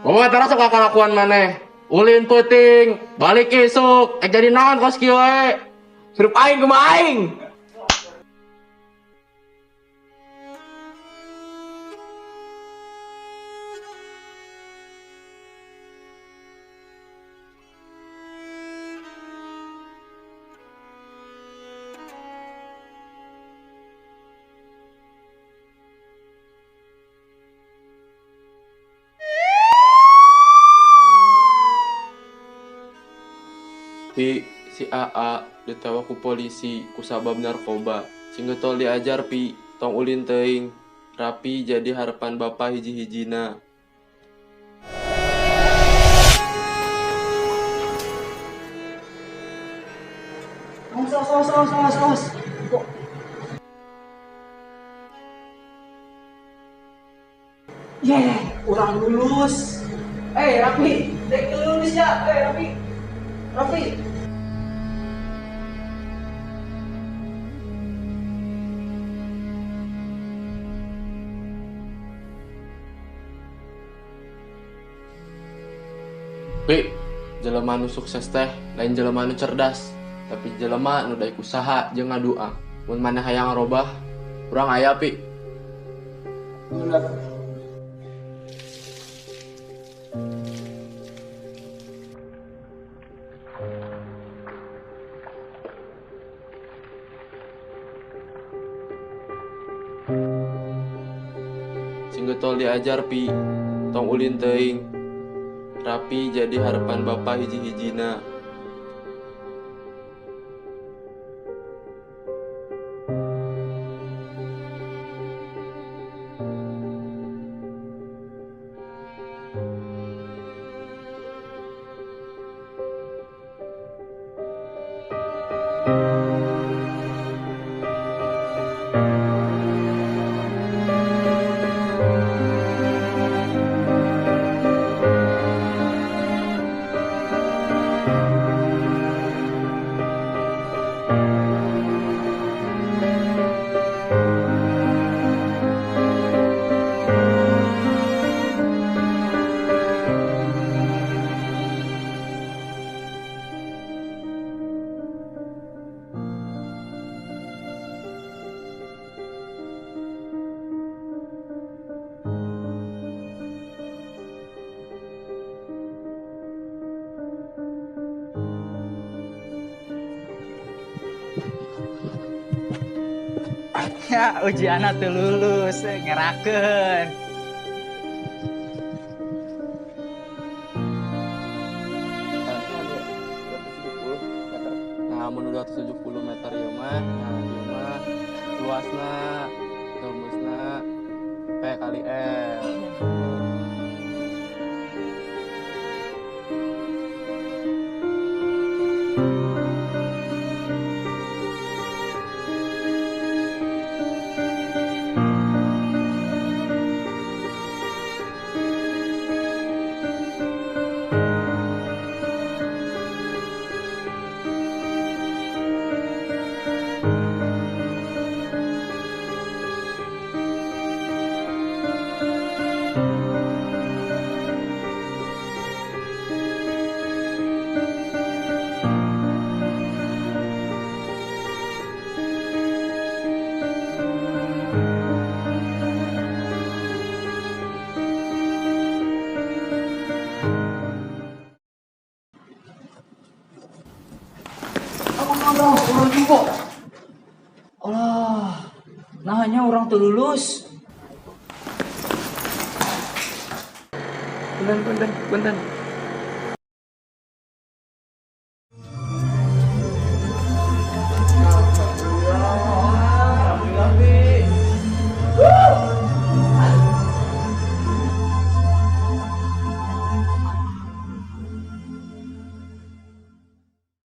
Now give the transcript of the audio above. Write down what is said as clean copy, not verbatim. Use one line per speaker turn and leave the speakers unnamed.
Pokoknya terus suka kelakuan maneh. Ulin puting, balik isuk, jadi naon kos kieu we.
Suruh aing ke aing.
Si AA ditewa ku polisi ku sabab narkoba. Singgeut tol diajar pi, tong ulin teuing. Rapi jadi harapan bapa hiji-hijina.
Awas. Urang lulus. Rapi, dek lulus ya. Rapi.
Pi, jelema nu sukses teh lain jelema nu cerdas, tapi jelema nu daek usaha jeung ngadua. Mun maneh hayang ngarobah, urang aya pi.
Bener.
Singgeut tol diajar pi, tong ulin teuing. Rapi jadi harapan bapa hiji-hijina.
Ya, ujianna teu lulus, ngerakeun.
Nah, mun 270 meter ieu mah, nah ieu mah luasna, tembusna P kali L.
Urang jumbo. Allah, nahanya orang teu lulus.
Punten.